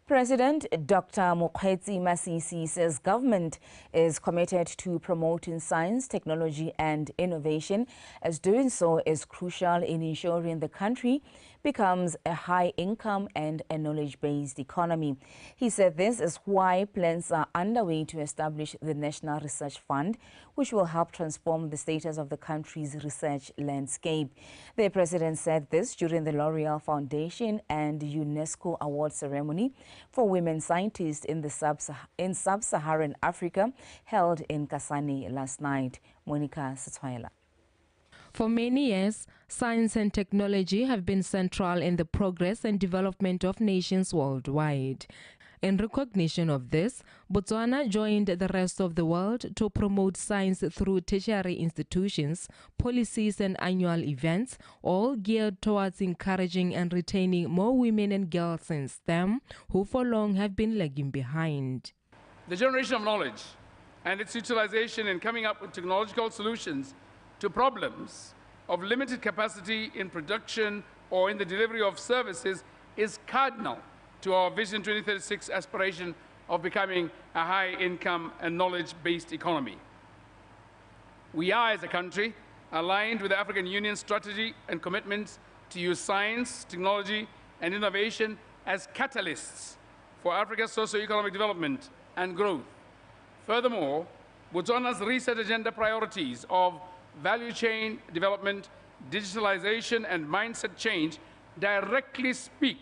President Dr. Mokgweetsi Masisi says government is committed to promoting science, technology and innovation, as doing so is crucial in ensuring the country becomes a high-income and a knowledge-based economy. He said this is why plans are underway to establish the National Research Fund, which will help transform the status of the country's research landscape. The president said this during the L'Oreal Foundation and UNESCO award ceremony for women scientists in sub-Saharan Africa, held in Kasane last night. Monica Setwaela. For many years, science and technology have been central in the progress and development of nations worldwide. In recognition of this, Botswana joined the rest of the world to promote science through tertiary institutions, policies and annual events, all geared towards encouraging and retaining more women and girls in STEM who for long have been lagging behind. The generation of knowledge and its utilization in coming up with technological solutions to problems of limited capacity in production or in the delivery of services is cardinal to our Vision 2036 aspiration of becoming a high-income and knowledge-based economy. We are, as a country, aligned with the African Union's strategy and commitments to use science, technology, and innovation as catalysts for Africa's socio-economic development and growth. Furthermore, Botswana's reset agenda priorities of value chain development, digitalization, and mindset change directly speak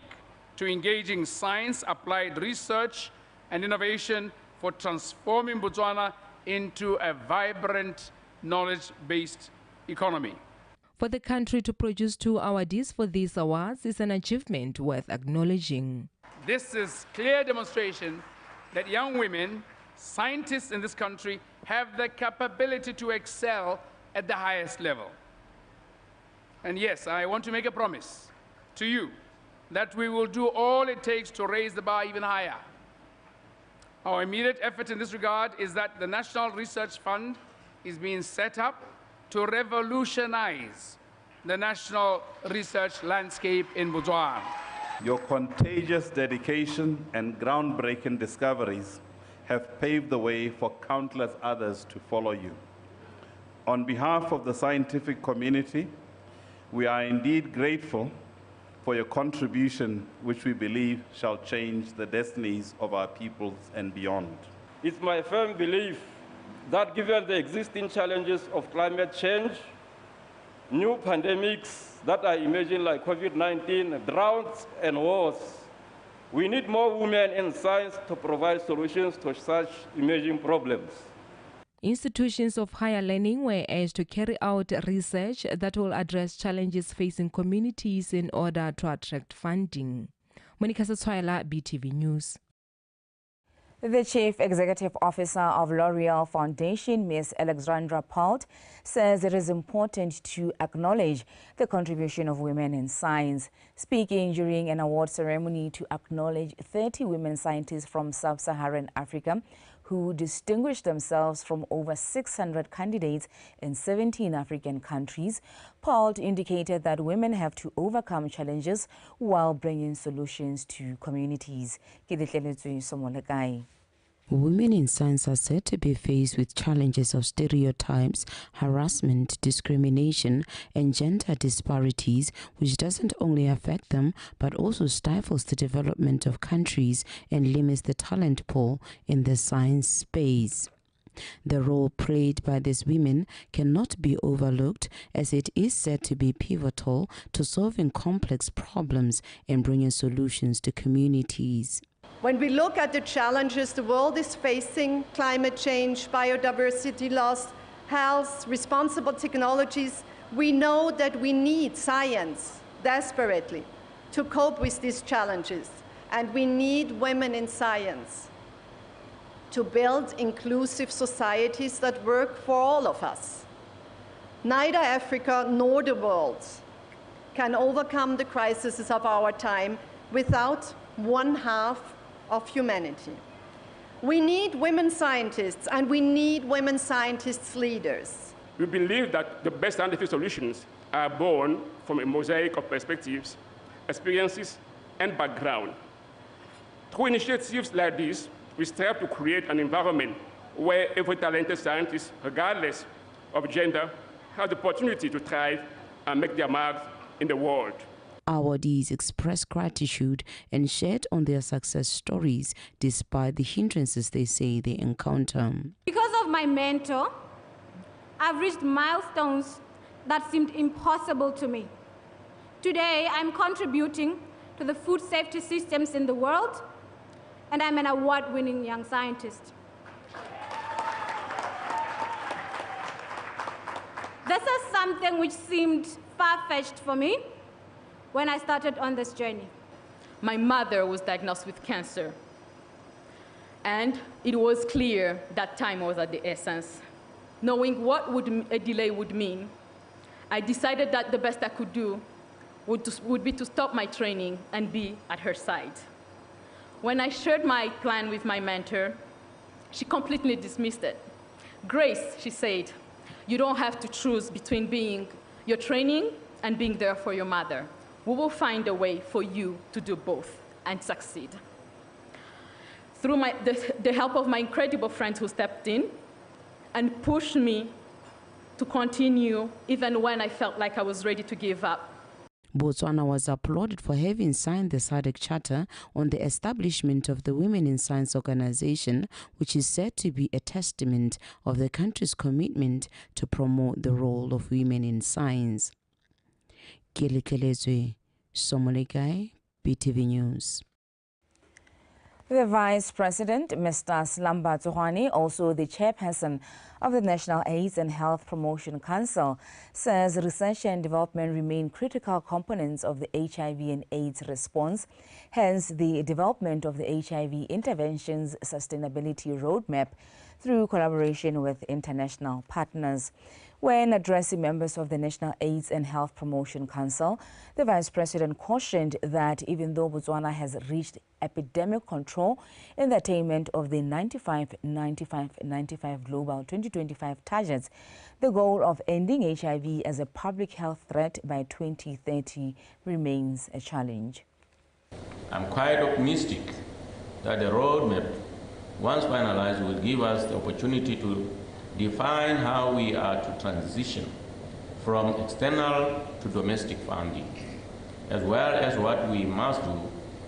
to engaging science-applied research and innovation for transforming Botswana into a vibrant, knowledge-based economy. For the country to produce 2 awardees for these awards is an achievement worth acknowledging. This is clear demonstration that young women, scientists in this country, have the capability to excel at the highest level. And yes, I want to make a promise to you that we will do all it takes to raise the bar even higher. Our immediate effort in this regard is that the National Research Fund is being set up to revolutionize the national research landscape in Botswana. Your contagious dedication and groundbreaking discoveries have paved the way for countless others to follow you. On behalf of the scientific community, we are indeed grateful for your contribution, which we believe shall change the destinies of our peoples and beyond. It's my firm belief that given the existing challenges of climate change, new pandemics that are emerging like COVID-19, droughts and wars, we need more women in science to provide solutions to such emerging problems. Institutions of higher learning were urged to carry out research that will address challenges facing communities in order to attract funding. Monica Setwaela, BTV News. The Chief Executive Officer of L'Oreal Foundation, Ms. Alexandra Palt, says it is important to acknowledge the contribution of women in science. Speaking during an award ceremony to acknowledge 30 women scientists from sub-Saharan Africa who distinguished themselves from over 600 candidates in 17 African countries, Palt indicated that women have to overcome challenges while bringing solutions to communities. Women in science are said to be faced with challenges of stereotypes, harassment, discrimination, and gender disparities, which doesn't only affect them, but also stifles the development of countries and limits the talent pool in the science space. The role played by these women cannot be overlooked, as it is said to be pivotal to solving complex problems and bringing solutions to communities. When we look at the challenges the world is facing, climate change, biodiversity loss, health, responsible technologies, we know that we need science desperately to cope with these challenges. And we need women in science to build inclusive societies that work for all of us. Neither Africa nor the world can overcome the crises of our time without one half of humanity. We need women scientists, and we need women scientists leaders. We believe that the best scientific solutions are born from a mosaic of perspectives, experiences, and background. Through initiatives like this, we strive to create an environment where every talented scientist, regardless of gender, has the opportunity to thrive and make their mark in the world. Awardees expressed gratitude and shared on their success stories despite the hindrances they say they encounter. Because of my mentor, I've reached milestones that seemed impossible to me. Today, I'm contributing to the food safety systems in the world, and I'm an award-winning young scientist. This is something which seemed far-fetched for me when I started on this journey. My mother was diagnosed with cancer, and it was clear that time was at the essence. Knowing what a delay would mean, I decided that the best I could do would be to stop my training and be at her side. When I shared my plan with my mentor, she completely dismissed it. Grace, she said, you don't have to choose between being your training and being there for your mother. We will find a way for you to do both and succeed. Through the help of my incredible friends who stepped in and pushed me to continue even when I felt like I was ready to give up. Botswana was applauded for having signed the SADC Charter on the establishment of the Women in Science organization, which is said to be a testament of the country's commitment to promote the role of women in science. Kelekelezwe Somolekai, BTV News. The Vice President, Mr. Slamba Tsohwane, also the chairperson of the National AIDS and Health Promotion Council, says research and development remain critical components of the HIV and AIDS response. Hence, the development of the HIV Interventions Sustainability Roadmap through collaboration with international partners. When addressing members of the National AIDS and Health Promotion Council, the Vice President cautioned that even though Botswana has reached epidemic control in the attainment of the 95-95-95 Global 2025 targets, the goal of ending HIV as a public health threat by 2030 remains a challenge. I'm quite optimistic that the roadmap, once finalized, will give us the opportunity to define how we are to transition from external to domestic funding, as well as what we must do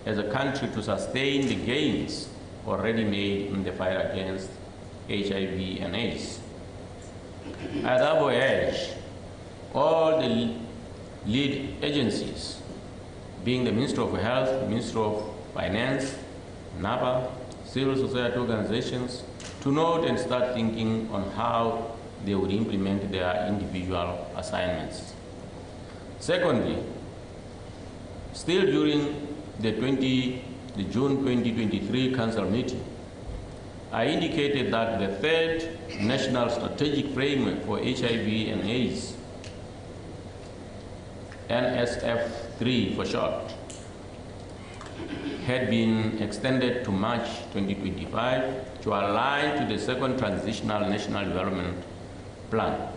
as a country to sustain the gains already made in the fight against HIV and AIDS. I therefore urge all the lead agencies, being the Ministry of Health, the Ministry of Finance, NAPA, civil society organizations, to note and start thinking on how they would implement their individual assignments. Secondly, still during the June 2023 Council meeting, I indicated that the third National Strategic Framework for HIV and AIDS, NSF3 for short, had been extended to March 2025 to align to the second Transitional National Development Plan.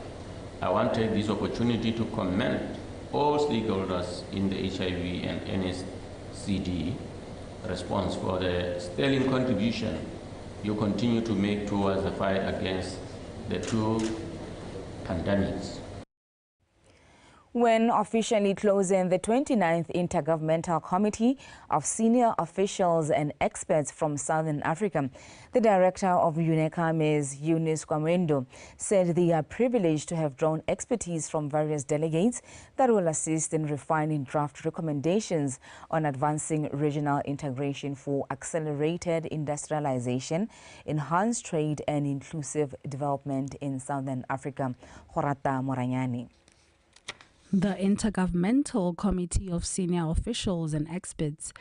I want to take this opportunity to commend all stakeholders in the HIV and NSCD response for the sterling contribution you continue to make towards the fight against the two pandemics. When officially closing the 29th Intergovernmental Committee of Senior Officials and Experts from Southern Africa, the director of UNECA, Ms. Eunice Kwamendo, said they are privileged to have drawn expertise from various delegates that will assist in refining draft recommendations on advancing regional integration for accelerated industrialization, enhanced trade and inclusive development in Southern Africa. Horata Moranyani. The Intergovernmental Committee of Senior Officials and Experts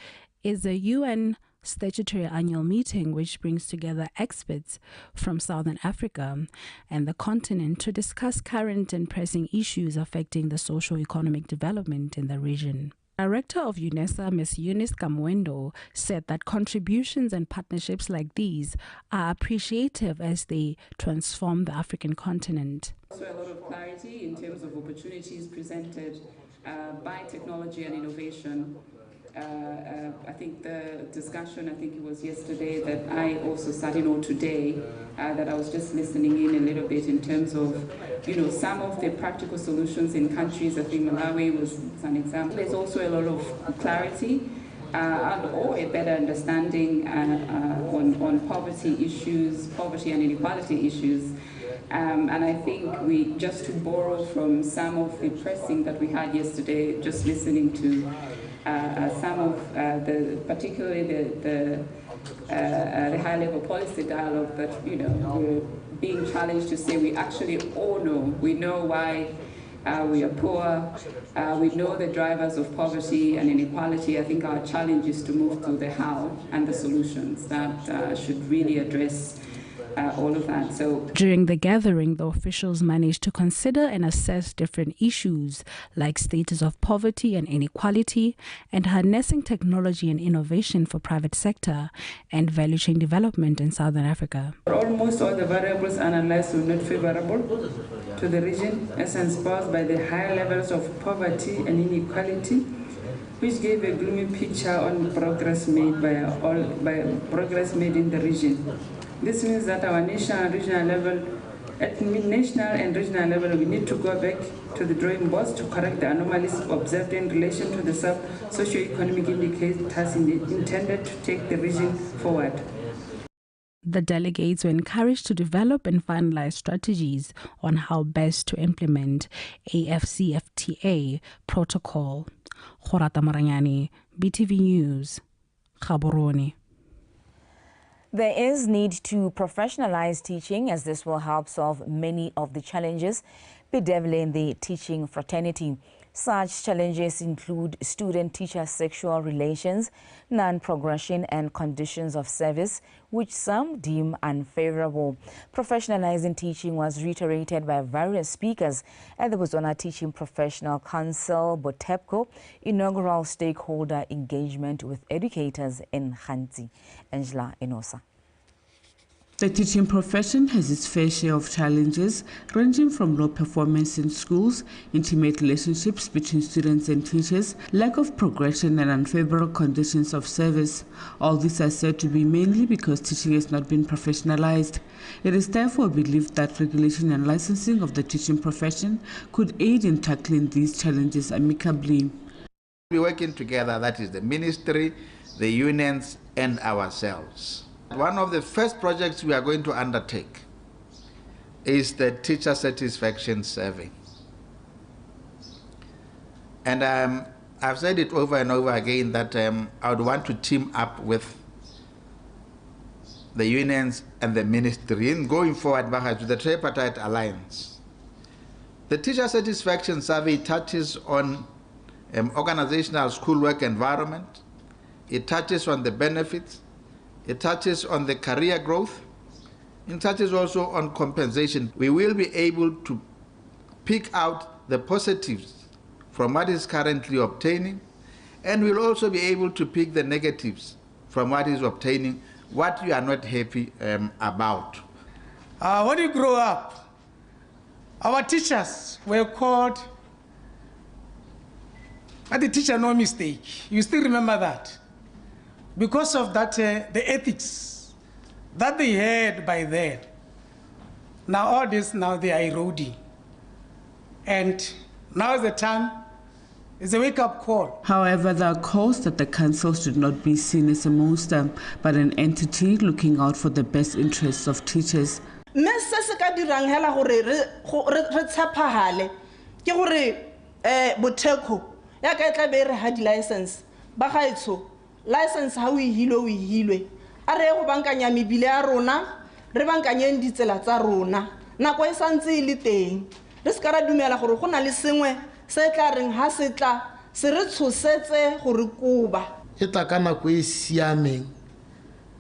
is a UN statutory annual meeting which brings together experts from Southern Africa and the continent to discuss current and pressing issues affecting the socio-economic development in the region. Director of UNESA, Ms. Eunice Kwamendo, said that contributions and partnerships like these are appreciative as they transform the African continent. Also a lot of clarity in terms of opportunities presented by technology and innovation I think the discussion, I think it was yesterday that I also sat in, or today, that I was just listening in a little bit in terms of, some of the practical solutions in countries. I think Malawi was an example. There's also a lot of clarity or a better understanding on poverty issues, poverty and inequality issues. And I think just to borrow from some of the pressing that we had yesterday, just listening to some of particularly the high-level policy dialogue that, we're being challenged to say we actually all know. We know why we are poor. We know the drivers of poverty and inequality. I think our challenge is to move to the how and the solutions that should really address all of that. So during the gathering, the officials managed to consider and assess different issues like status of poverty and inequality, and harnessing technology and innovation for private sector and value chain development in Southern Africa. Almost all the variables analyzed were not favorable to the region, as exposed by the high levels of poverty and inequality, which gave a gloomy picture on progress made progress made in the region. This means that our national and regional level, we need to go back to the drawing boards to correct the anomalies observed in relation to the socio-economic indicators intended to take the region forward. The delegates were encouraged to develop and finalize strategies on how best to implement AFCFTA protocol. Khorata Maranyani, BTV News, Gaborone. There is need to professionalize teaching, as this will help solve many of the challenges bedeviling the teaching fraternity. Such challenges include student-teacher sexual relations, non-progression and conditions of service, which some deem unfavorable. Professionalizing teaching was reiterated by various speakers at the Botswana Teaching Professional Council, BOTEPCO, inaugural stakeholder engagement with educators in Khanti. Angela Enosa. The teaching profession has its fair share of challenges, ranging from low performance in schools, intimate relationships between students and teachers, lack of progression and unfavorable conditions of service. All these are said to be mainly because teaching has not been professionalized. It is therefore believed that regulation and licensing of the teaching profession could aid in tackling these challenges amicably. We're working together, that is the ministry, the unions and ourselves. One of the first projects we are going to undertake is the teacher satisfaction survey. And I've said it over and over again that I would want to team up with the unions and the ministry in going forward perhaps with the tripartite alliance. The teacher satisfaction survey touches on organizational schoolwork environment. It touches on the benefits. It touches on the career growth. It touches also on compensation. We will be able to pick out the positives from what is currently obtaining, and we'll also be able to pick the negatives from what is obtaining, what you are not happy about. When you grow up, our teachers were called, but the teacher no mistake. You still remember that? Because of that, the ethics that they had by then, now all this, now they are eroding. And now is the time, it's a wake-up call. However, there are calls that the council should not be seen as a monster, but an entity looking out for the best interests of teachers. License how we hilwe are go bankanya mebile ya rona re bankanyeng ditsela tsa rona nako e santse ile teng re ska ra dumela gore go na le sengwe se tla reng ha se tla se re tshosetse gore kuba e tla ka nako e siameng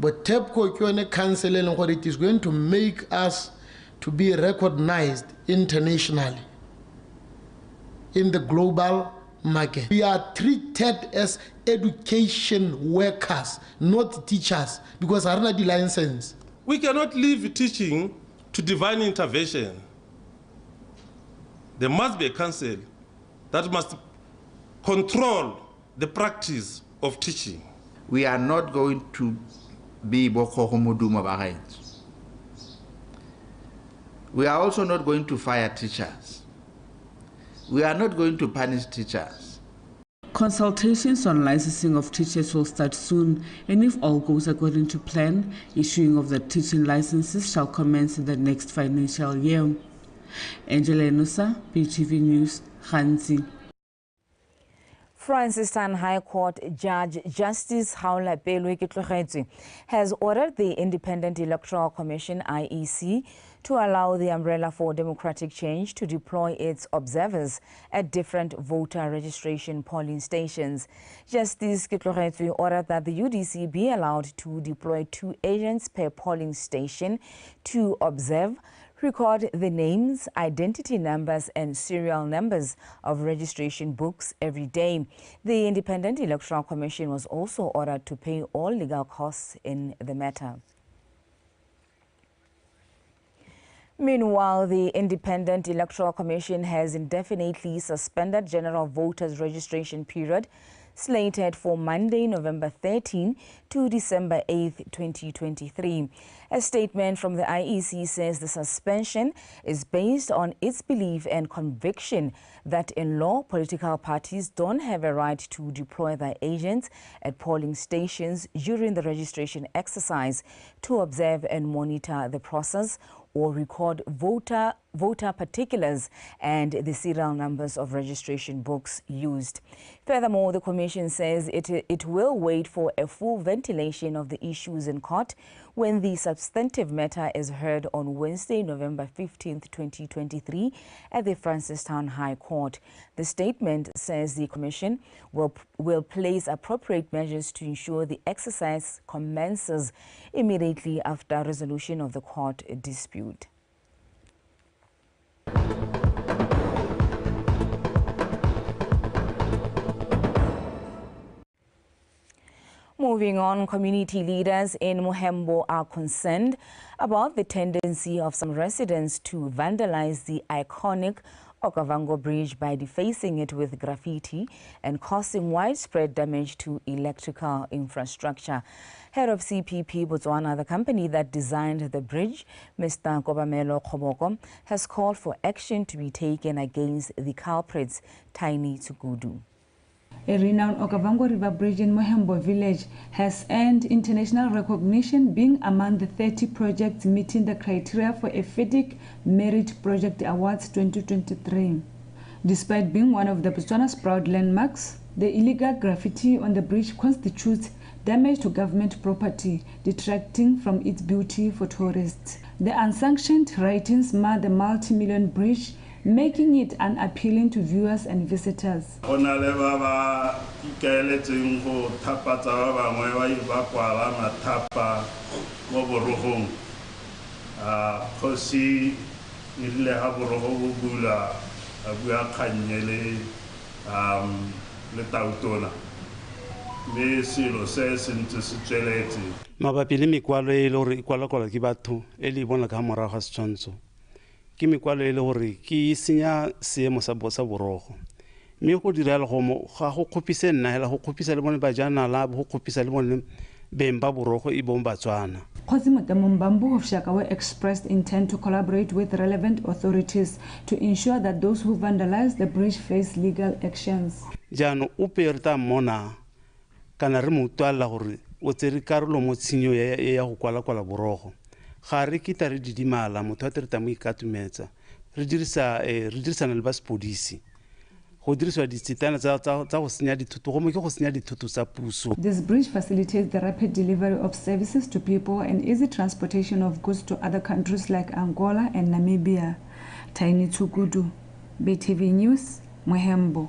but TEPCO ke yone council e leng gore it is going to make us to be recognized internationally in the global market. We are treated as education workers, not teachers, because I don't have the license. We cannot leave teaching to divine intervention. There must be a council that must control the practice of teaching. We are not going to be Bokohomuduma Bahait. We are also not going to fire teachers. We are not going to punish teachers. Consultations on licensing of teachers will start soon, and if all goes according to plan, issuing of the teaching licenses shall commence in the next financial year. Angela Enusa, BTV News, Hansi. Francistown High Court Judge Justice Haula Pelwe Kitlogetswe has ordered the Independent Electoral Commission (IEC) to allow the Umbrella for Democratic Change to deploy its observers at different voter registration polling stations. Justice Kitlogetswe ordered that the UDC be allowed to deploy 2 agents per polling station to observe, record the names, identity numbers and serial numbers of registration books every day. The Independent Electoral Commission was also ordered to pay all legal costs in the matter. Meanwhile, the Independent Electoral Commission has indefinitely suspended general voters' registration period slated for Monday, November 13 to December 8, 2023. A statement from the IEC says the suspension is based on its belief and conviction that in law, political parties don't have a right to deploy their agents at polling stations during the registration exercise to observe and monitor the process or record voter particulars and the serial numbers of registration books used. Furthermore, the Commission says it will wait for a full ventilation of the issues in court when the substantive matter is heard on Wednesday, November 15, 2023 at the Francistown High Court. The statement says the Commission will place appropriate measures to ensure the exercise commences immediately after resolution of the court dispute. Moving on, community leaders in Mohembo are concerned about the tendency of some residents to vandalize the iconic Okavango Bridge by defacing it with graffiti and causing widespread damage to electrical infrastructure. Head of CPP Botswana, the company that designed the bridge, Mr. Kobamelo Koboko, has called for action to be taken against the culprits. Tiny Tsukudu. A renowned Okavango River Bridge in Mohembo village has earned international recognition, being among the 30 projects meeting the criteria for a FIDIC Merit Project Awards 2023. Despite being one of the Botswana's proud landmarks, the illegal graffiti on the bridge constitutes damage to government property, detracting from its beauty for tourists. The unsanctioned writings mar the multi-million bridge, making it unappealing to viewers and visitors. Mabapi le mekwalo e le gore e kwala-kwala ke batho e le bona ka morago ga setshwantsho ke mekwalo e le gore ke senya seemo sa borogo mme go direla ga go kgopise nna hela go kgopisa le bone bajanala go kgopisa le bone beng ba borogo e bong Batswana. Kgosimuta Mbambu of Shakawe expressed intent to collaborate with relevant authorities to ensure that those who vandalize the bridge face legal actions. Jano o perta mona kana re mo twalla gore o tsere karolo mo tshinyo ya go kwala-kwala borogo. Ga re kita re didimala motho a tereta mo ikatumetsa re dirisana le ba sepodisi go diriswa ditsitana tsa go senya dithoto go mo ke go senya dithoto tsa puso. This bridge facilitates the rapid delivery of services to people and easy transportation of goods to other countries like Angola and Namibia. Tiny Tsukudu, BTV News, Mohembo.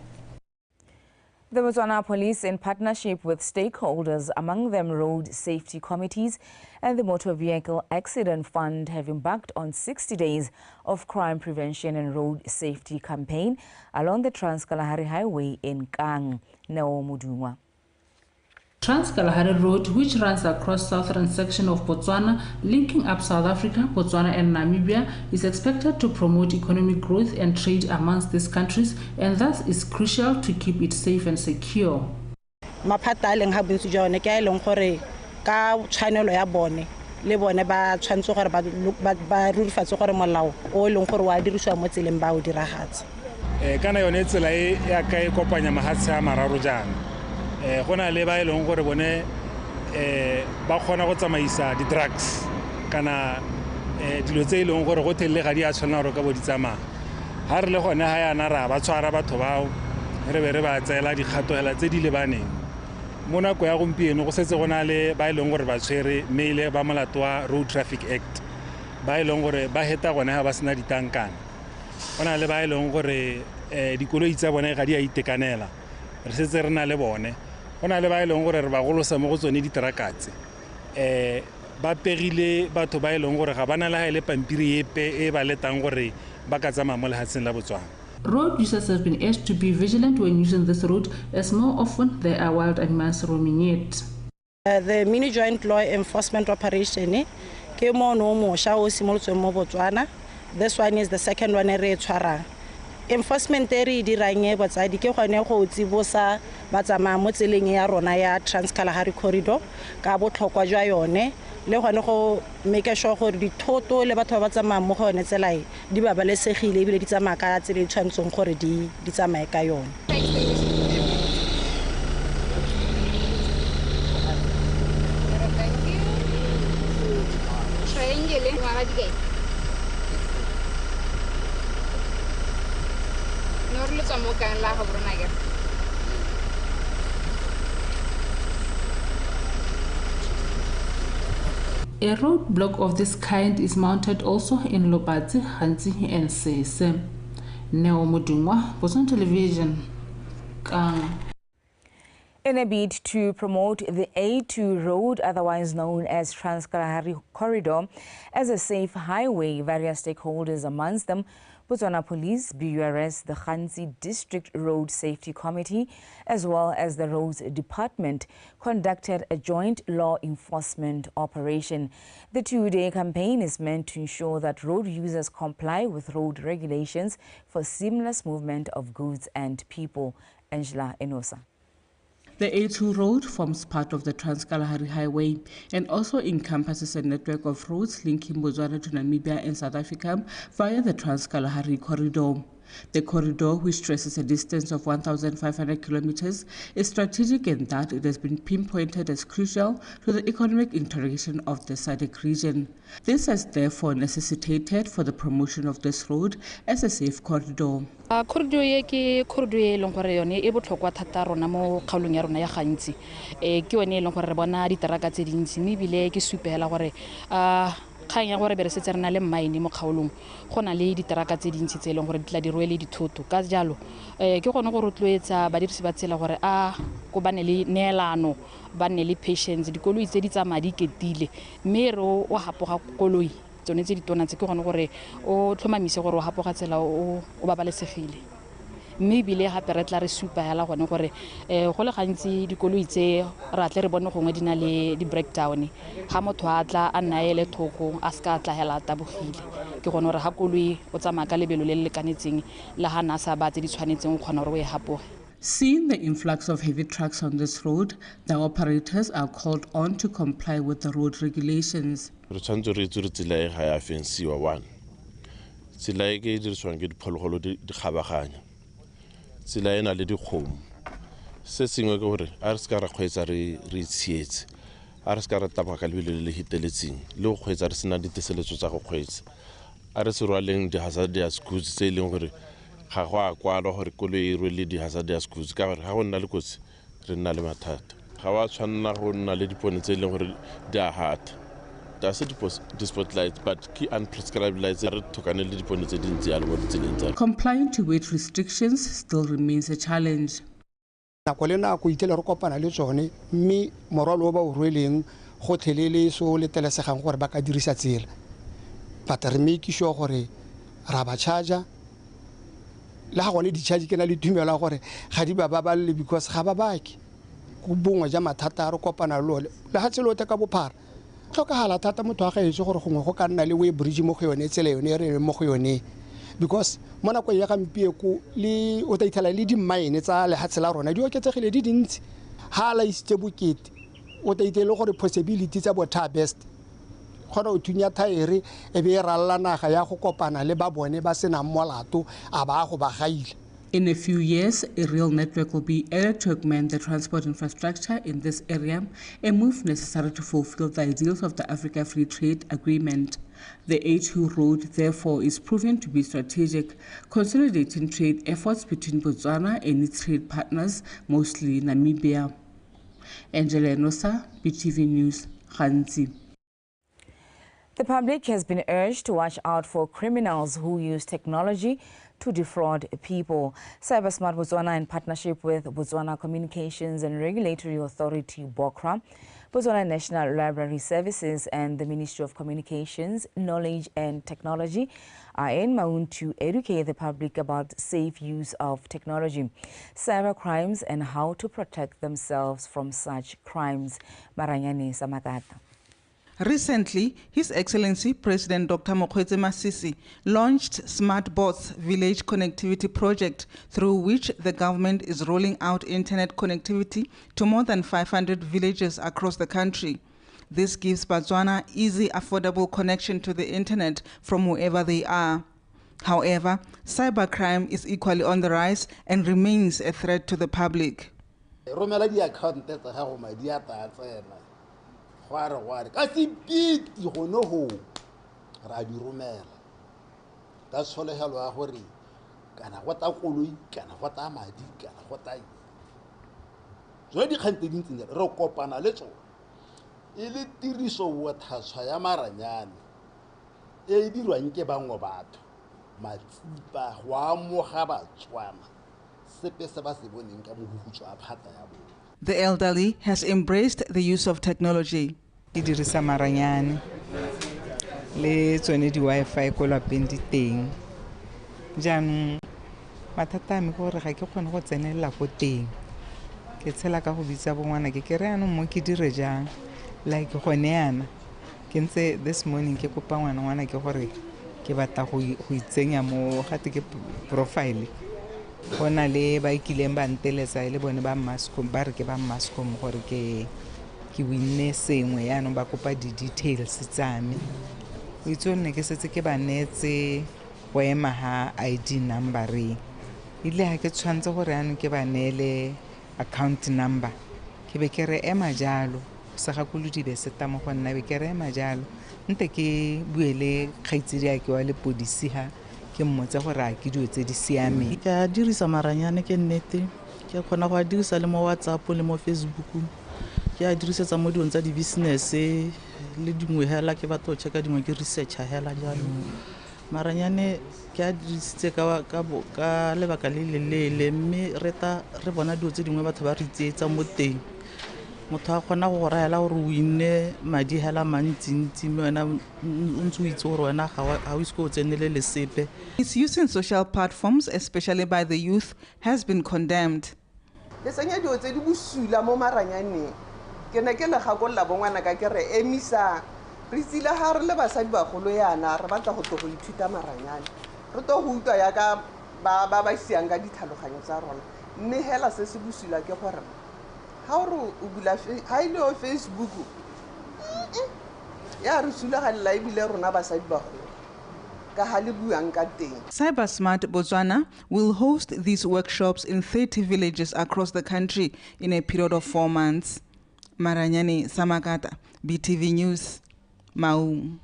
The Botswana Police, in partnership with stakeholders, among them road safety committees and the Motor Vehicle Accident Fund, have embarked on 60 days of crime prevention and road safety campaign along the Trans-Kalahari Highway in Kang. Neo Mudungwa. Trans-Kalahari Road, which runs across southern section of Botswana, linking up South Africa, Botswana and Namibia, is expected to promote economic growth and trade amongst these countries, and thus is crucial to keep it safe and secure. maphata a leng ha bontsi jwa one ke a leng gore ka tshwanelo ya bone le bone ba tshwantse gore ba rurifatse gore molao o leng gore wa dirisiwa mo tseleng ba o diragatsa. Kana yone tsela e ya ka e kopanya mahatshe a mararo jana. Go na le ba e leng gore bone ba kgona go tsamaisa di-drugs kana dilo tse e leng gore go telele ga di a tshwana gore ka bo di tsamaya. Ha re le gone ha yana ra ba tshwara batho bao re be re ba tseela dikgatogela tse di lebaneng. Mo nako ya gompieno go setse go na le ba e leng gore ba tshwere meile ba molato wa Road Traffic Act ba e leng gore ba heta gone ha ba sena ditankana. Go na le ba e leng gore dikoloi tsa bone ga di a itekanela re setse re na le bone. Go na le ba e leng gore re ba golosa mo go tsone diterakatse ba pegile batho ba e leng gore ga bana la le pampiri epe e ba letang gore ba ka tsamaya mo lehatsheng la Botswana. Road users have been urged to be vigilant when using this route, as more often there are wild animals roaming it. The mini joint law enforcement operation ke mo no mo sha o simolotswe mo Botswana. This one is the second one re tshwarang. Enforcement re dirang e botsadi ke gone go tsibosa ba tsamaya mo tseleng ya rona ya Trans-Kalahari corridor ka botlhokwa jwa yone le gone go make sure gore dithoto le batho ba tsamaya mo go yone tsela e di babalesegile ebile di tsamaya ka tsela e tshwantseng gore di tsamaye ka yone. A roadblock of this kind is mounted also in Lobatse, Hanzi and Sese. Neo Mudungwa, Botswana Television, Kang. In a bid to promote the A2 road, otherwise known as Trans-Kalahari Corridor, as a safe highway, various stakeholders, amongst them Botswana Police, BURS, the Khanzi District Road Safety Committee, as well as the Roads Department, conducted a joint law enforcement operation. The two-day campaign is meant to ensure that road users comply with road regulations for seamless movement of goods and people. Angela Enosa. The A2 road forms part of the Trans-Kalahari Highway and also encompasses a network of roads linking Botswana to Namibia and South Africa via the Trans-Kalahari Corridor. The corridor, which traces a distance of 1,500 kilometers, is strategic in that it has been pinpointed as crucial to the economic integration of the SADC region. This has therefore necessitated for the promotion of this road as a safe corridor. Corridor ke corridor e leng gore yone e botlhokwa thata rona mo kgaolong ya rona ya gantsi ke yone e leng gore re bona diteraka tse dintsi mme bile ke supela gore kgang ya gore be re setse re na le mine mo kgaolong go na le diteraka tse dintsi tse leng gore di tla di rwele dithoto ka jalo ke gone go rotloetsa badirisi ba tsela gore go bane le neelano ba nne le patience dikoloi tse di tsamaya di ketile mme re o hapoga koloi tsone tse di tona tse ke gone gore o tlhomamise gore o hapoga tsela o babalesegile mme bile gape re tla re supa hela gone gore go le gantsi dikoloi tse ra tle re bone gongwe di na le di-breakdown ga motho a tla a nna ele thoko a ska tla hela tabogile ke gone gore ga koloi o tsamaya ka lebelo le le lekanetseng le ga na sa ba tse di tshwanetseng go kgona gore o e hapoge. Seeing the influx of heavy trucks on this road, the operators are called on to comply with the road regulations. Re tshwanetse re itse re tsela e ga ya fensiwa one tsela e ke dirisiwang ke diphologolo di kgabaganya tsela ena le dikgomo se sengwe ke gore a re ska ra kgweetsa re itshietse a re ska ra taba ka lebelo le hiteletseng le go kgweetsa re sena diteseletso tsa go kgweetsa a re se rwaleng di-hazardous goods tse e leng gore ga go a kwalwa gore koloi e rwele di-hazardous goods ka gore ga go nna le kotsi re nna le mathata ga wa tshwanela go nna le dipone tse e leng gore di a hata Complying to weight restrictions still remains a challenge. Nako le nako itele re kopana le tsone mme morwalo o ba o rweleng go thelele so le telesegang gore ba ka dirisa tsela but re make sure gore ra ba charger la go le di charge ke na le dumela gore ga di ba baballe because ga ba baki go bongwe ja mathata re kopana le ga tselo te ka bophara tlhokagala thata motho a gaetse gore gongwe go ka nna le way bridge mo go yone tsela yone re mo go yone because mo nakong ya gampieko le o ta ithala le di mine tsa lehatshe la rona di oketsegile di dintsi ha la isitse bokete o te itele gore possibility tsa botha best khona o thunya thaere e be ralla naga ya go kopana le ba bone ba sena molato a ba go ba gaile. In a few years, a rail network will be added to augment the transport infrastructure in this area, a move necessary to fulfill the ideals of the Africa Free Trade Agreement. The A2 road, therefore, is proven to be strategic, consolidating trade efforts between Botswana and its trade partners, mostly Namibia. Angela Nosa, BTV News, Khanzi. The public has been urged to watch out for criminals who use technology to defraud people. CyberSmart Botswana, in partnership with Botswana Communications and Regulatory Authority, BOCRA, Botswana National Library Services and the Ministry of Communications, Knowledge and Technology are in Maun to educate the public about safe use of technology, cyber crimes and how to protect themselves from such crimes. Maranyane Samakata. Recently, His Excellency President Dr. Mokgweetsi Masisi launched SmartBots Village Connectivity Project, through which the government is rolling out internet connectivity to more than 500 villages across the country. This gives Botswana easy, affordable connection to the internet from wherever they are. However, cybercrime is equally on the rise and remains a threat to the public. That's all I have. Kana gota koloi kana gota madi kana gota so di khante dintse re kopana le tsona e le tiriso bothaswa ya maranyane e dirwang ke bangwe batho matsipa wa moga Batswana sepe se ba se boneng ka mohutso a phata ya bona. The elderly has embraced the use of technology. Ke dirisa maranyane le tsone di Wi-Fi ko lapeng di teng. Jaanong mathata a me gore ga ke kgone go tsenelela ko teng. Ke tshela ka go bitsa bongwana ke re anong mo ke dire jang like gone yana ke ntse this morning ke kopa ngwana ke gore ke batla go itsenya mo gate ke profile gona le ba ikileng ba nteletsa le bone ba Mascom ba re ke ba Mascom gore ke winne sengwe yana ba kopa di details tsa me o itsone ke setse ke ba netse go ema ha ID number ile ha ke tshwantse gore ano ke ba nele account number ke be ke re ema jalo sa ga kuludi be seta mo go nna be ke re ema jalo nte ke buele kgaitsedi ya ke wa le policy ha ke mmotse gore a ke dio tse di siame ke a dirisa maranyane ke nnete ke khona go a dirisa le mo WhatsApp le mo Facebook ke a dirisetsa mo diong tsa di business le dingwe hela ke batlo checka dingwe ke research hela jalo maranyane ke a dirisitse ka lebaka le lelele mme re bona dio tse dingwe batho ba re itsetsa mo teng motho a khona go raela gore o inne madi hela mantsintsi wena o ntse o itse gore wena ga o isko tsenele le sepe. Its use in social platforms, especially by the youth, has been condemned. Le senya dio tse di busula mo maranyaneng ke ne ke le gakolla bongwana ka ke re emisa re tsile ha re le basadi ba golo yana re batla go go ithuta maranyane re to go utlwa ya ka ba siang ka ditlhaloganyo tsa rona mme hela se se busula ke gore ha o bula ha ile o Facebook ya re sula ga la ibile rona basadi ba golo ka ha le buang ka teng. CyberSmart Botswana will host these workshops in 30 villages across the country in a period of 4 months. Maranyane Samakata, BTV News, Maun.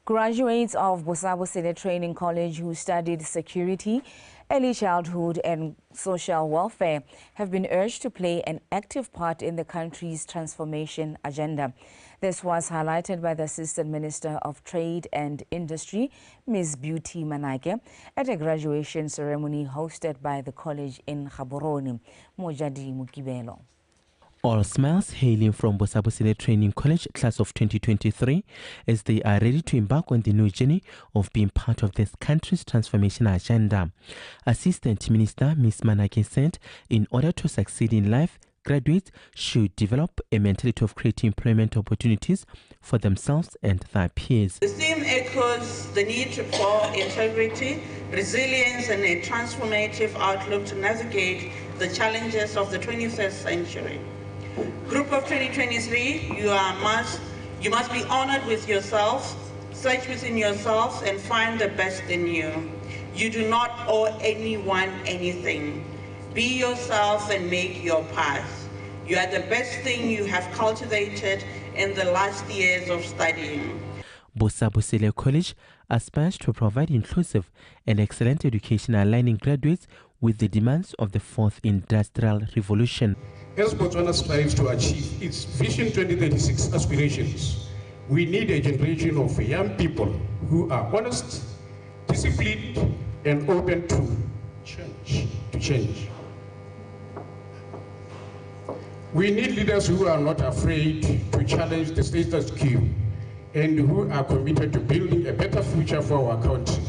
Graduates of Botsabo Senior Training College who studied security, early childhood and social welfare have been urged to play an active part in the country's transformation agenda. This was highlighted by the Assistant Minister of Trade and Industry, Ms. Beauty Manake, at a graduation ceremony hosted by the college in Gaborone. Mojadi Mukibelo. All smiles hailing from Botsabo Senior Training College class of 2023 as they are ready to embark on the new journey of being part of this country's transformation agenda. Assistant Minister Ms. Manake said in order to succeed in life, graduates should develop a mentality of creating employment opportunities for themselves and their peers. The theme echoes the need for integrity, resilience, and a transformative outlook to navigate the challenges of the 21st century. Group of 2023, you must be honored with yourself, search within yourselves and find the best in you. You do not owe anyone anything. Be yourself and make your path. You are the best thing you have cultivated in the last years of studying. Bosabosele College aspires to provide inclusive and excellent education aligning graduates with the demands of the fourth industrial revolution. As Botswana strives to achieve its Vision 2036 aspirations, we need a generation of young people who are honest, disciplined, and open to change. We need leaders who are not afraid to challenge the status quo and who are committed to building a better future for our country.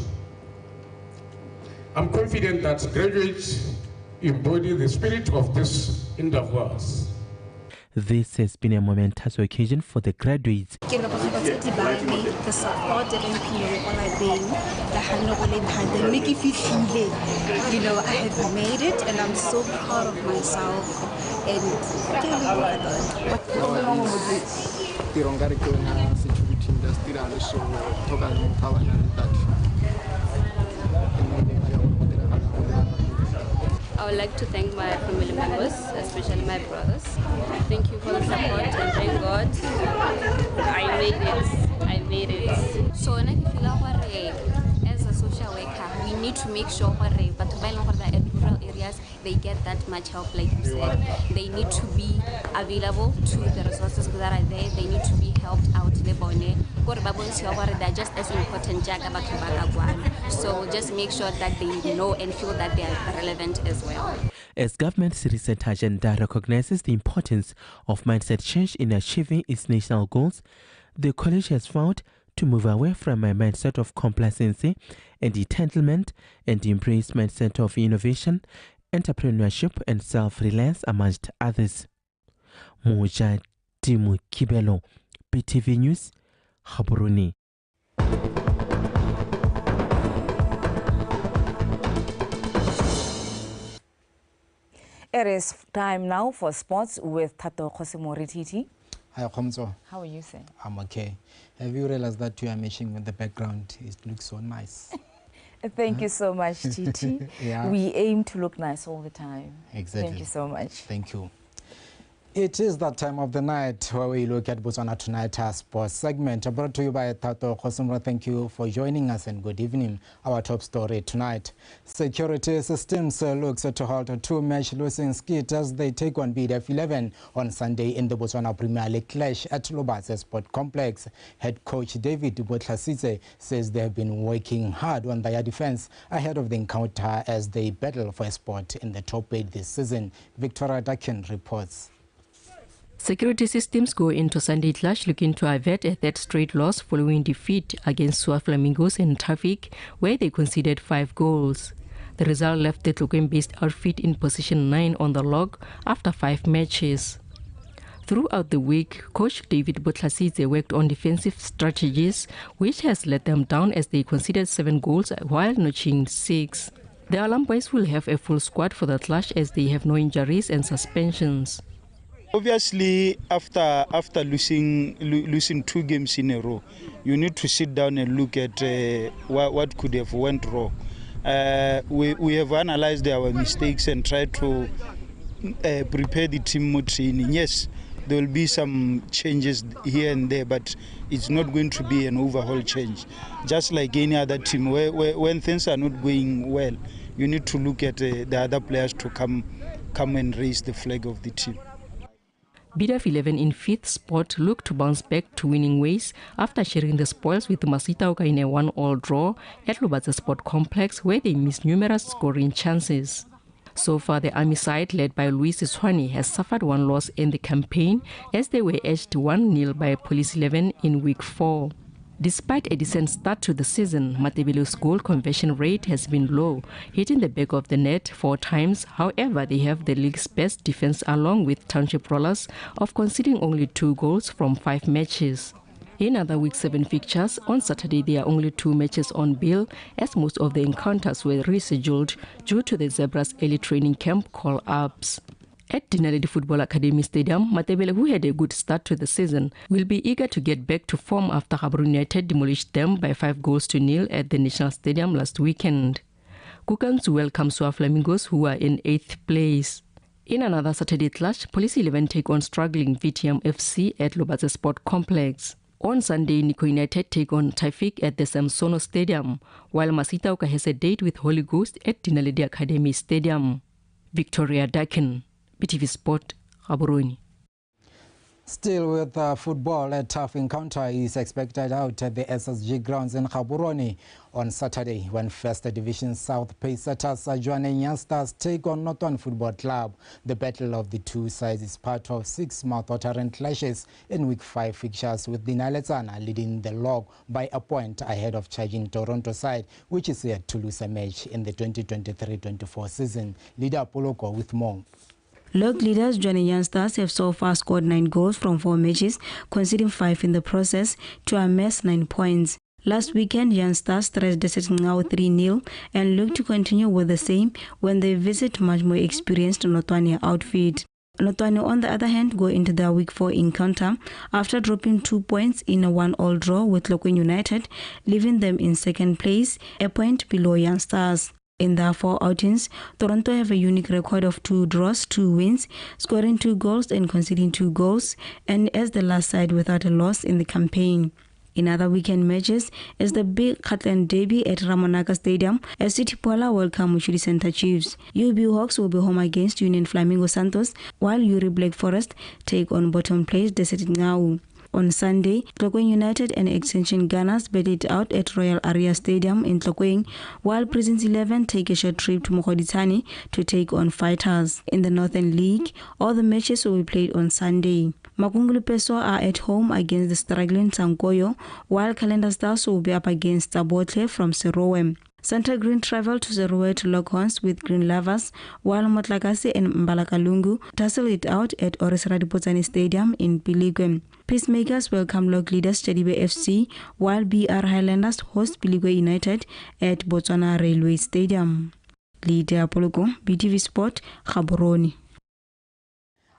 I'm confident that graduates embody the spirit of this endeavors. This has been a momentous occasion for the graduates. The support and I have made it and I'm so proud of myself. And I would like to thank my family members, especially my brothers. Thank you for the support and thank God I made it. So when I feel as a social worker, we need to make sure that in rural areas they get that much help, like you said. They need to be available to the resources that are there. They need to be helped out. They're just as important. So just make sure that they know and feel that they are relevant as well. As government's recent agenda recognizes the importance of mindset change in achieving its national goals, the college has vowed to move away from a mindset of complacency and entitlement and embrace mindset of innovation, entrepreneurship and self-reliance amongst others. Moja Timu Kibelo, PTV News, Gaborone. It is time now for sports with Tato Khosemorititi. Hi, Khomzo. How are you, sir? I'm okay. Have you realized that you are matching with the background? It looks so nice. Thank you so much, Titi. Yeah. We aim to look nice all the time. Exactly. Thank you so much. Thank you. It is that time of the night where we look at Botswana Tonight, our sports segment. Brought to you by Tato Khosumra. Thank you for joining us and good evening. Our top story tonight. Security Systems looks to halt a two-match losing skid as they take on BDF 11 on Sunday in the Botswana Premier League clash at Lobatse Sport Complex. Head coach David Botlasitse says they have been working hard on their defense ahead of the encounter as they battle for a spot in the top 8 this season. Victoria Dakin reports. Security Systems go into Sunday clash looking to avert a third straight loss following defeat against Swa Flamingos in Traffic, where they conceded 5 goals. The result left the Tlokwem-based outfit in position 9 on the log after 5 matches. Throughout the week, coach David Botlasitse worked on defensive strategies, which has let them down as they conceded 7 goals while notching 6. The Alarm Boys will have a full squad for the clash as they have no injuries and suspensions. Obviously, after losing 2 games in a row, you need to sit down and look at what could have went wrong. We have analyzed our mistakes and tried to prepare the team more training. Yes, there will be some changes here and there, but it's not going to be an overhaul change. Just like any other team, when things are not going well, you need to look at the other players to come and raise the flag of the team. BDF 11 in 5th spot looked to bounce back to winning ways after sharing the spoils with Masitauka in a 1-1 draw at Lobatse Sport Complex, where they missed numerous scoring chances. So far, the Army side, led by Louis Iswani, has suffered 1 loss in the campaign as they were edged 1-0 by Police 11 in week 4. Despite a decent start to the season, Matebelo's goal conversion rate has been low, hitting the back of the net 4 times. However, they have the league's best defense along with Township Rollers of conceding only 2 goals from 5 matches. In other Week 7 fixtures, on Saturday there are only 2 matches on bill, as most of the encounters were rescheduled due to the Zebras' early training camp call-ups. At Dinaledi Football Academy Stadium, Matebele, who had a good start to the season, will be eager to get back to form after Gaborone United demolished them by 5-0 at the National Stadium last weekend. Kukans welcome Swa Flamingos, who are in 8th place. In another Saturday clash, Police 11 take on struggling VTM FC at Lobatse Sport Complex. On Sunday, Nico United take on Taifik at the Samsono Stadium, while Masitauka has a date with Holy Ghost at Dinaledi Academy Stadium. Victoria Dakin, BTV Sport, Gaborone. Still with football, a tough encounter is expected out at the SSG grounds in Gaborone on Saturday when First Division South Paysetters Jwaneng Youngsters take on Northern Football Club. The battle of the two sides is part of 6 mouth-watering clashes in Week 5 fixtures, with Dinaletsana leading the log by a point ahead of charging Toronto side, which is yet to lose a match in the 2023-24 season. Leader Poloko with more. Log leaders Jwaneng Youngsters have so far scored 9 goals from 4 matches, conceding 5 in the process to amass 9 points. Last weekend, Youngsters thrashed Desetngao 3-0 and look to continue with the same when they visit much more experienced Notwane outfit. Notwane, on the other hand, go into their Week 4 encounter after dropping 2 points in a 1-all draw with Lokweng United, leaving them in 2nd place, a point below Youngsters. In their 4 outings, Toronto have a unique record of 2 draws, 2 wins, scoring 2 goals and conceding 2 goals, and as the last side without a loss in the campaign. In other weekend matches, as the big Catland derby at Ramonaka Stadium, as City Pola welcome Muchiri Center Chiefs. UB Hawks will be home against Union Flamingo Santos, while Yuri Black Forest take on bottom place Desetngao. On Sunday, Lokweng United and Extension Gunners battle it out at Royal Area Stadium in Lokweng, while Prisons 11 take a short trip to Mogoditani to take on Fighters. In the Northern League, all the matches will be played on Sunday. Makungulu Peso are at home against the struggling Sankoyo, while Calendar Stars will be up against Tabotle from Serowe. Santa Green travel to Serowe to lock horns with Green Lovers, while Motlakase and Mbalakalungu tussle it out at Oris Radipotsani Stadium in Piligwe. Peacemakers welcome log leaders Chadibe FC, while BR Highlanders host Piligwe United at Botswana Railway Stadium. Lydia Poloko, BTV Sport, Gaborone.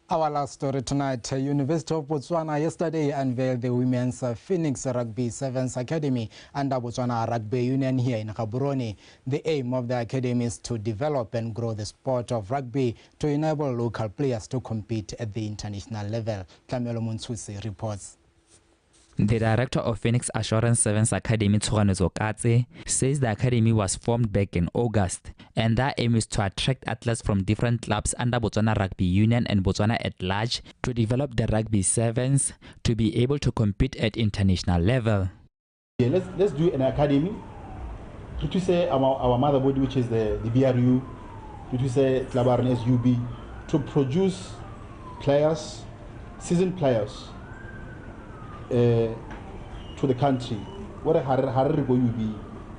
Our last story tonight, University of Botswana yesterday unveiled the Women's Phoenix Rugby Sevens Academy under Botswana Rugby Union here in Gaborone. The aim of the academy is to develop and grow the sport of rugby to enable local players to compete at the international level. Kamelo Muntsusi reports. The director of Phoenix Assurance Sevens Academy, Tsoganezo Katse, says the academy was formed back in August, and their aim is to attract athletes from different clubs under Botswana Rugby Union and Botswana at large to develop the rugby sevens to be able to compete at international level. Yeah, let's do an academy. To say our mother body, which is the BRU, to say Klabarnes UB, to produce players, seasoned players. To the country, what a Harare will be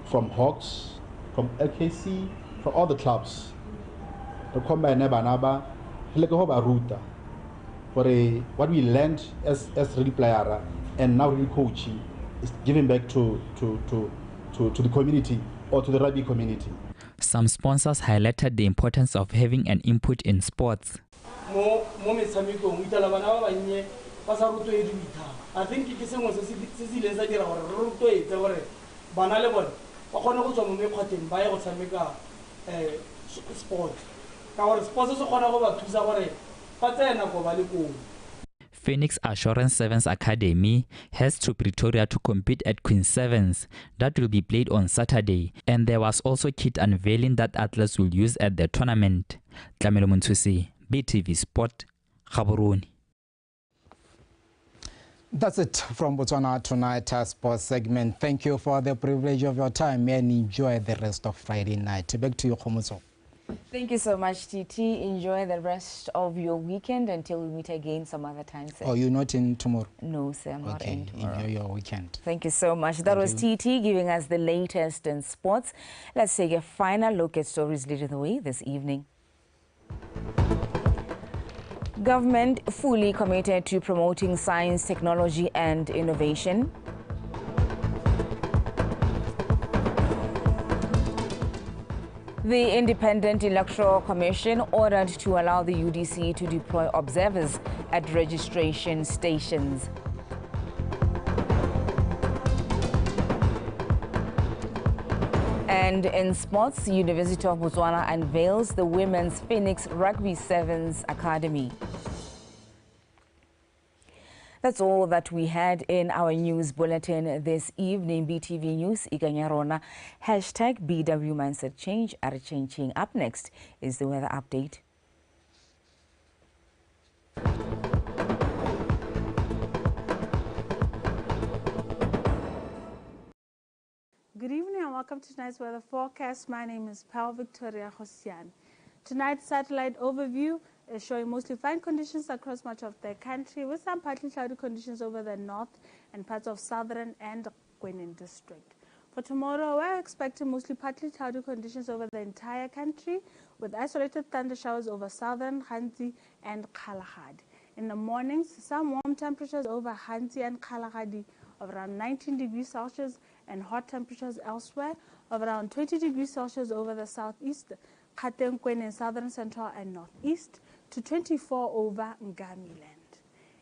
from Hawks, from LKC, from all the clubs. To come by Naba, Ruta, for what we learned as real player and now real coaching is giving back to the community or to the rugby community. Some sponsors highlighted the importance of having an input in sports. I think ke sengwe se se ileng sa dira gore re rotloetse gore bana le bone ba kgone go tswa mo mekgwateng ba ye go tshameka sport ka gore sports se kgona go ba thusa gore ba tseye nako ba le koo. Phoenix Assurance Sevens Academy heads to Pretoria to compete at Queen Sevens that will be played on Saturday, and there was also kit unveiling that athletes will use at the tournament. Tlamelo Muntsusi, BTV Sport, Gaborone. That's it from Botswana Tonight Sports segment. Thank you for the privilege of your time and enjoy the rest of Friday night. Back to you, Khomuso. Thank you so much, TT. Enjoy the rest of your weekend until we meet again some other time, sir. Oh, you're not in tomorrow? No, sir, I'm not in tomorrow. Enjoy your weekend. Thank you so much. That was TT giving us the latest in sports. Let's take a final look at stories leading the way this evening. Government fully committed to promoting science, technology and innovation. The Independent Electoral Commission ordered to allow the UDC to deploy observers at registration stations. And in sports, University of Botswana unveils the Women's Phoenix Rugby Sevens Academy. That's all that we had in our news bulletin this evening. BTV News, Iganyarona, hashtag BW Mindset Change, are changing. Up next is the weather update. Good evening and welcome to tonight's weather forecast. My name is Pal Victoria Hosian. Tonight's satellite overview is showing mostly fine conditions across much of the country with some partly cloudy conditions over the north and parts of southern and Kwenin district. For tomorrow, we're expecting mostly partly cloudy conditions over the entire country with isolated thunder showers over southern Khanzi and Kalahad. In the mornings, some warm temperatures over Khanzi and Kalahadi of around 19 degrees Celsius and hot temperatures elsewhere of around 20 degrees Celsius over the southeast, Gauteng, Kwenin, southern, central and northeast, to 24 over Ngami land.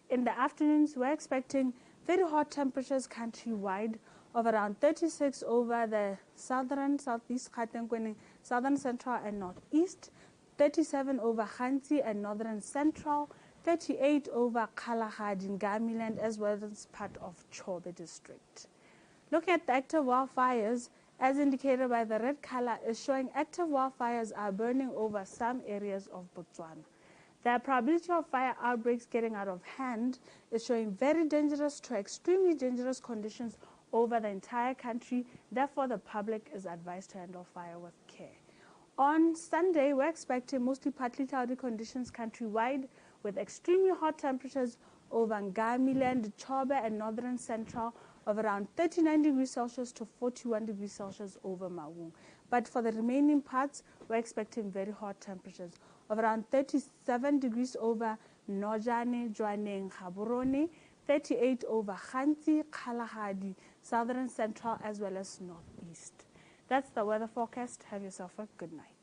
In the afternoons, we're expecting very hot temperatures countrywide of around 36 over the southern, southeast, Gauteng, Kwenin, southern, central and northeast, 37 over Khanzi and northern central, 38 over Kalahad in Ngami land as well as part of Chobe district. Looking at the active wildfires, as indicated by the red color, is showing active wildfires are burning over some areas of Botswana. The probability of fire outbreaks getting out of hand is showing very dangerous to extremely dangerous conditions over the entire country. Therefore, the public is advised to handle fire with care. On Sunday, we're expecting mostly partly cloudy conditions countrywide with extremely hot temperatures over Ngami land, Chobe and northern central of around 39 degrees Celsius to 41 degrees Celsius over Maung. But for the remaining parts, we're expecting very hot temperatures of around 37 degrees over Nojane, Jwaneng, Gaborone, 38 over Khanzi, Kalahadi, southern central as well as northeast. That's the weather forecast. Have yourself a good night.